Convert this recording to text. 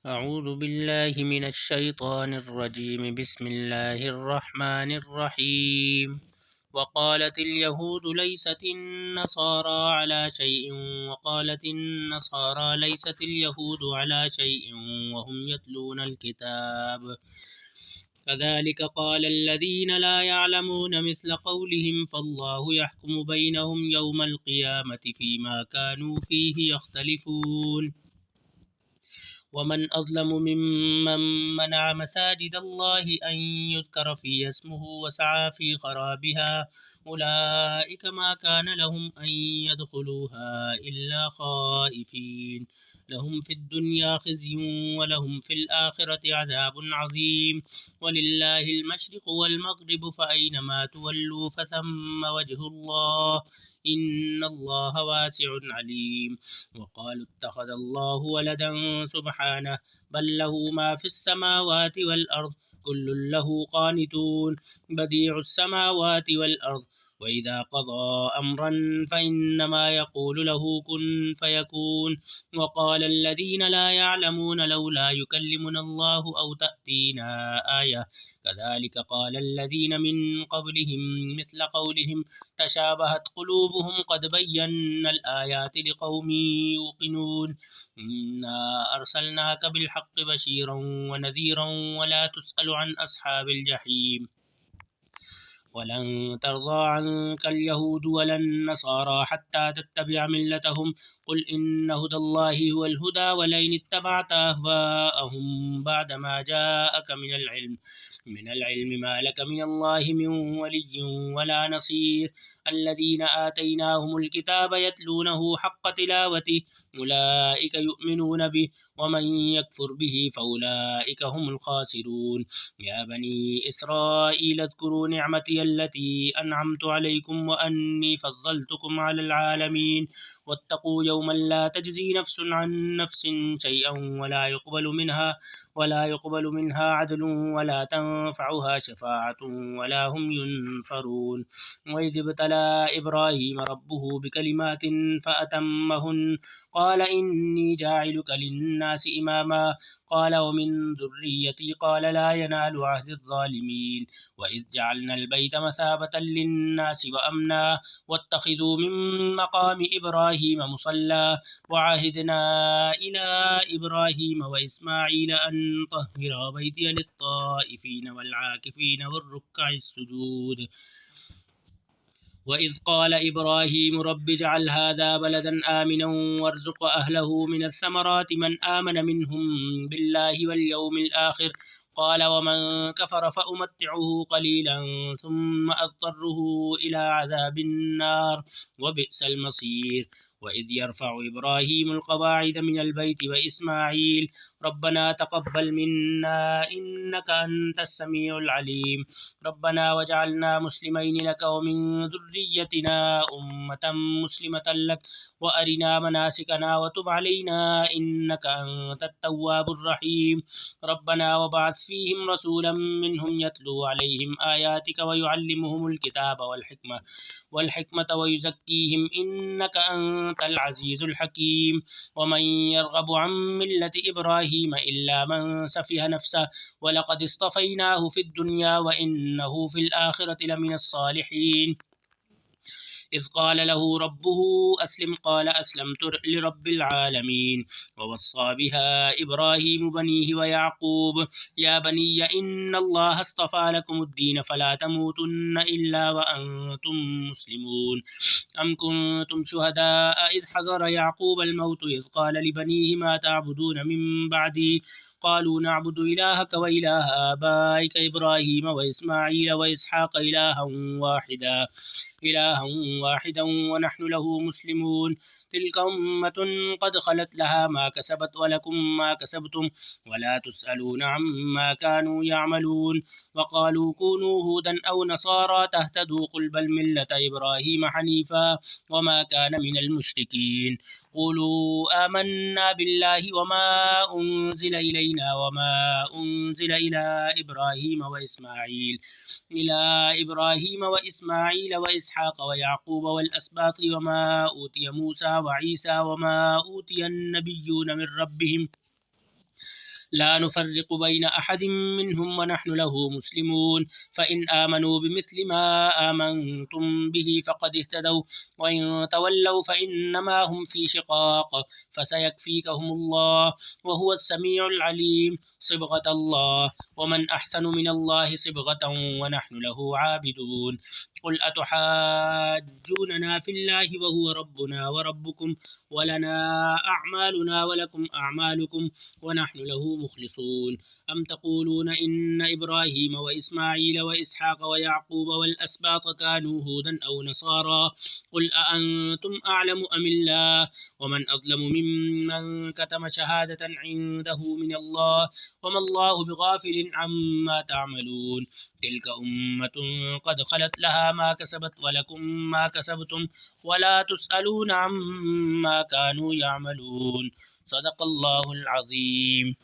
أعوذ بالله من الشيطان الرجيم. بسم الله الرحمن الرحيم. وقالت اليهود ليست النصارى على شيء وقالت النصارى ليست اليهود على شيء وهم يتلون الكتاب كذلك قال الذين لا يعلمون مثل قولهم فالله يحكم بينهم يوم القيامة فيما كانوا فيه يختلفون. ومن أظلم ممن منع مساجد الله أن يذكر فيها اسمه وسعى في خرابها أولئك ما كان لهم أن يدخلوها إلا خائفين لهم في الدنيا خزي ولهم في الآخرة عذاب عظيم. ولله المشرق والمغرب فأينما تولوا فثم وجه الله إن الله واسع عليم. وقالوا اتخذ الله ولدا سبحانه بل له ما في السماوات والأرض كل له قانتون بديع السماوات والأرض وإذا قضى أمرا فإنما يقول له كن فيكون. وقال الذين لا يعلمون لولا يكلمنا الله أو تأتينا آية كذلك قال الذين من قبلهم مثل قولهم تشابهت قلوبهم قد بينا الآيات لقوم يوقنون. إنا أرسلناك بالحق بشيرا ونذيرا ولا تسأل عن أصحاب الجحيم. ولن ترضى عنك اليهود ولا النصارى حتى تتبع ملتهم قل إن هدى الله هو الهدى ولئن اتبعت أهواءهم بعدما جاءك من العلم ما لك من الله من ولي ولا نصير. الذين آتيناهم الكتاب يتلونه حق تلاوته أولئك يؤمنون به ومن يكفر به فأولئك هم الخاسرون. يا بني إسرائيل اذكروا نعمتي التي أنعمت عليكم وأني فضلتكم على العالمين واتقوا يوما لا تجزي نفس عن نفس شيئا ولا يقبل منها عدل ولا تنفعها شفاعة ولا هم ينصرون. وإذ ابتلى إبراهيم ربه بكلمات فأتمهن قال إني جاعلك للناس إماما قال ومن ذريتي قال لا ينال عهد الظالمين. وإذ جعلنا البيت مثابة للناس وأمنا واتخذوا من مقام إبراهيم مصلى وعهدنا إلى إبراهيم وإسماعيل أن طهر بيتي للطائفين والعاكفين والركع السجود. وإذ قال إبراهيم رب اجعل هذا بلدا آمنا وارزق أهله من الثمرات من آمن منهم بالله واليوم الآخر قال ومن كفر فأمتعه قليلا ثم أضطره إلى عذاب النار وبئس المصير. وإذ يرفع إبراهيم القواعد من البيت وإسماعيل ربنا تقبل منا إنك أنت السميع العليم ربنا وجعلنا مسلمين لك ومن ذريتنا أمة مسلمة لك وأرنا مناسكنا وتب علينا إنك أنت التواب الرحيم. ربنا وبعث فيهم رسولا منهم يتلو عليهم آياتك ويعلمهم الكتاب والحكمة ويزكيهم إنك أنت العزيز الحكيم. ومن يرغب عن ملة إبراهيم إلا من سفه نفسه ولقد اصطفيناه في الدنيا وإنه في الآخرة لمن الصالحين. إذ قال له ربه أسلم قال أسلمت لرب العالمين. ووصى بها إبراهيم بنيه ويعقوب يا بني إن الله اصطفى لكم الدين فلا تموتن إلا وأنتم مسلمون. أم كنتم شهداء إذ حضر يعقوب الموت إذ قال لبنيه ما تعبدون من بعدي قالوا نعبد إلهك وإله آبائك إبراهيم وإسماعيل وإسحاق إلها واحدا ونحن له مسلمون. تلك أمة قد خلت لها ما كسبت ولكم ما كسبتم ولا تسألون عما كانوا يعملون. وقالوا كونوا هودا أو نصارى تهتدوا قل بل ملة إبراهيم حنيفا وما كان من المشركين. قولوا آمنا بالله وما أنزل إلينا وما أنزل إلى إبراهيم وإسماعيل وإسحاق ويعقوب والأسباط وما أوتي موسى وعيسى وما أوتي النبيون من ربهم لا نفرق بين أحد منهم ونحن له مسلمون فإن آمنوا بمثل ما آمنتم به فقد اهتدوا وإن تولوا فإنما هم في شقاق فسيكفيكهم الله وهو السميع العليم صبغة الله ومن أحسن من الله صبغة ونحن له عابدون قل أتحاجوننا في الله وهو ربنا وربكم ولنا أعمالنا ولكم أعمالكم ونحن له مخلصون أم تقولون إن إبراهيم وإسماعيل وإسحاق ويعقوب والأسباط كانوا هودا أو نصارى قل أأنتم أعلم أم الله ومن أظلم ممن كتم شهادة عنده من الله وما الله بغافل عما تعملون تلك أمة قد خلت لها ما كسبت ولكم ما كسبتم ولا تسألون عما كانوا يعملون صدق الله العظيم.